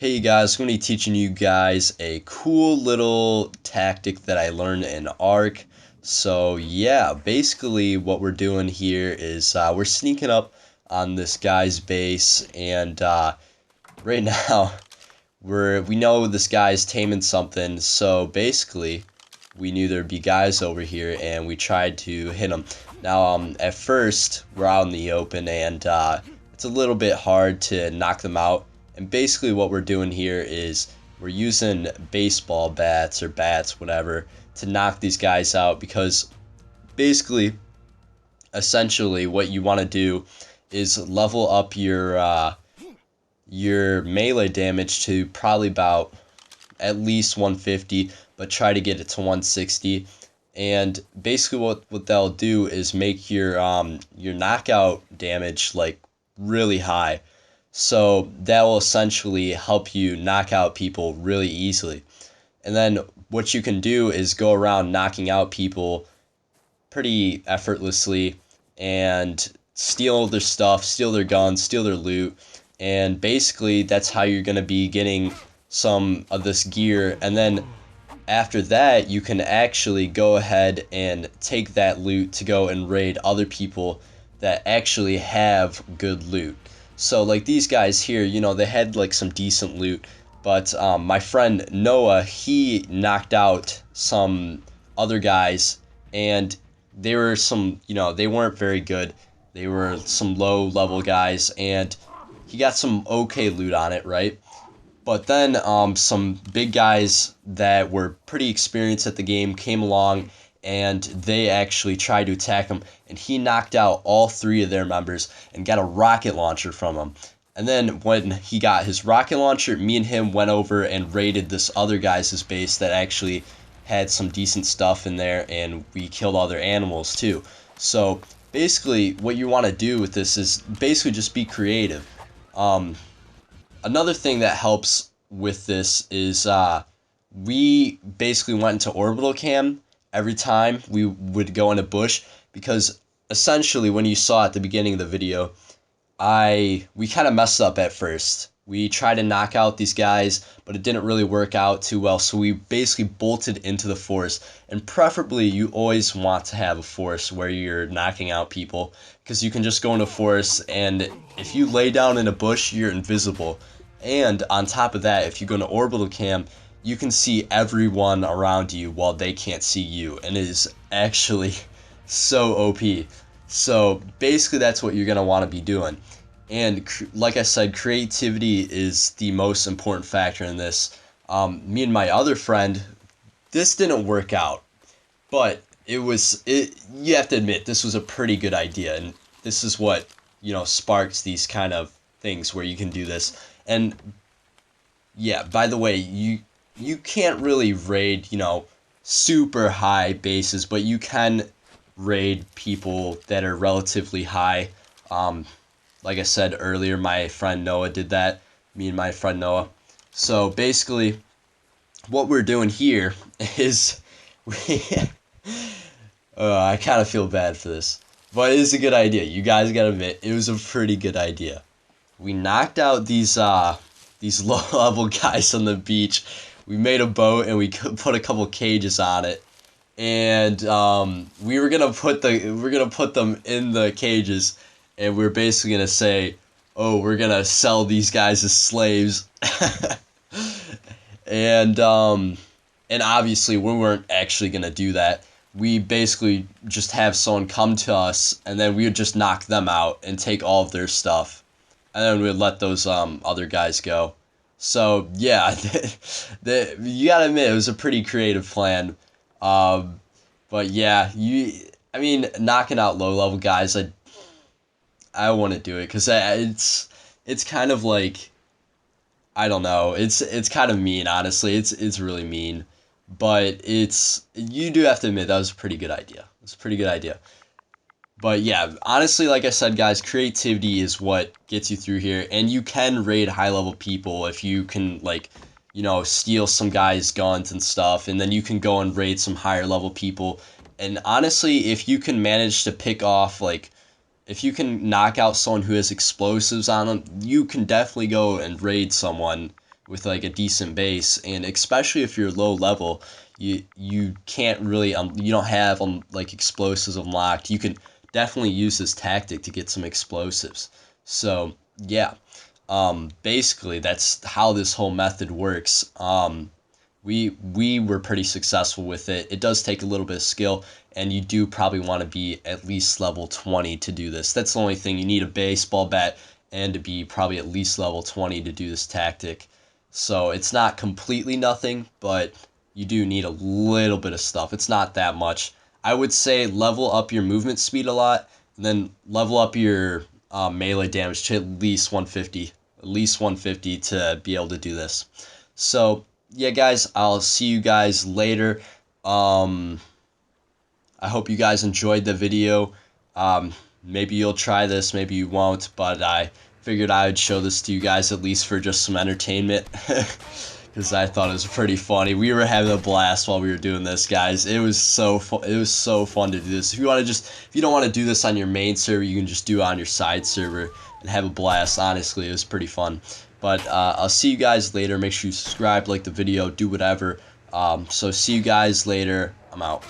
Hey guys, I'm going to be teaching you guys a cool little tactic that I learned in Ark. So yeah, basically what we're doing here is we're sneaking up on this guy's base, and right now we know this guy's taming something. So basically, we knew there'd be guys over here, and we tried to hit them. Now, at first we're out in the open, and it's a little bit hard to knock them out. And basically what we're doing here is we're using baseball bats or bats, whatever, to knock these guys out, because basically, essentially, what you want to do is level up your melee damage to probably about at least 150, but try to get it to 160. And basically what they'll do is make your knockout damage like really high. So that will essentially help you knock out people really easily. And then what you can do is go around knocking out people pretty effortlessly and steal their stuff, steal their guns, steal their loot. And basically that's how you're going to be getting some of this gear. And then after that, you can actually go ahead and take that loot to go and raid other people that actually have good loot. So like these guys here, they had like some decent loot, but my friend Noah, he knocked out some other guys, and they were they weren't very good. They were some low level guys, and he got some okay loot on it, right? But then some big guys that were pretty experienced at the game came along, and they actually tried to attack him, and he knocked out all three of their members and got a rocket launcher from them. And then when he got his rocket launcher, me and him went over and raided this other guy's base that actually had some decent stuff in there, and we killed all their animals too. So basically what you want to do with this is basically just be creative. Um, Another thing that helps with this is we basically went into orbital cam every time we would go in a bush, because essentially when you saw at the beginning of the video, we kind of messed up at first. We tried to knock out these guys, but it didn't really work out too well, so we basically bolted into the forest. And preferably you always want to have a forest where you're knocking out people, because you can just go in a forest, and if you lay down in a bush, you're invisible. And on top of that, if you go into orbital cam, you can see everyone around you while they can't see you, and it is actually so OP. So basically that's what you're going to want to be doing. And like I said, creativity is the most important factor in this. Me and my other friend, this didn't work out, but you have to admit, this was a pretty good idea, and this is what, sparks these kind of things where you can do this. And yeah, by the way, you can't really raid, super high bases, but you can raid people that are relatively high. Like I said earlier, my friend Noah did that. Me and my friend Noah. So basically, what we're doing here is we. I kind of feel bad for this, but it is a good idea. You guys gotta admit, it was a pretty good idea. We knocked out these low level guys on the beach. We made a boat, and we put a couple cages on it, and we're gonna put them in the cages, and we're basically gonna say, oh, we're gonna sell these guys as slaves. and and obviously we weren't actually gonna do that. We basically just have someone come to us, and then we would just knock them out and take all of their stuff, and then we'd let those other guys go. So yeah, you gotta admit, it was a pretty creative plan. Um, but yeah, I mean, knocking out low level guys, I want to do it because it's kind of like, I don't know, it's kind of mean, honestly. It's really mean, but you do have to admit that was a pretty good idea. It's a pretty good idea. But yeah, honestly, like I said, guys, creativity is what gets you through here, and you can raid high level people if you can, like, steal some guys' guns and stuff, and then you can go and raid some higher level people. And honestly, if you can manage to pick off, like, if you can knock out someone who has explosives on them, you can definitely go and raid someone with like a decent base, and especially if you're low level, you can't really you don't have like explosives unlocked. You can definitely use this tactic to get some explosives. So yeah, basically that's how this whole method works. We were pretty successful with it. It does take a little bit of skill, and you do probably want to be at least level 20 to do this. That's the only thing. You need a baseball bat and to be probably at least level 20 to do this tactic. So it's not completely nothing, but you do need a little bit of stuff. It's not that much. I would say level up your movement speed a lot, and then level up your melee damage to at least 150. At least 150 to be able to do this. So yeah, guys, I'll see you guys later. Um, I hope you guys enjoyed the video. Maybe you'll try this, maybe you won't, but I figured I would show this to you guys at least for just some entertainment. Because I thought it was pretty funny. We were having a blast while we were doing this, guys. It was so fun. It was so fun to do this. If you don't want to do this on your main server, you can just do it on your side server and have a blast. Honestly, it was pretty fun. But I'll see you guys later. Make sure you subscribe, like the video, do whatever. So see you guys later. I'm out.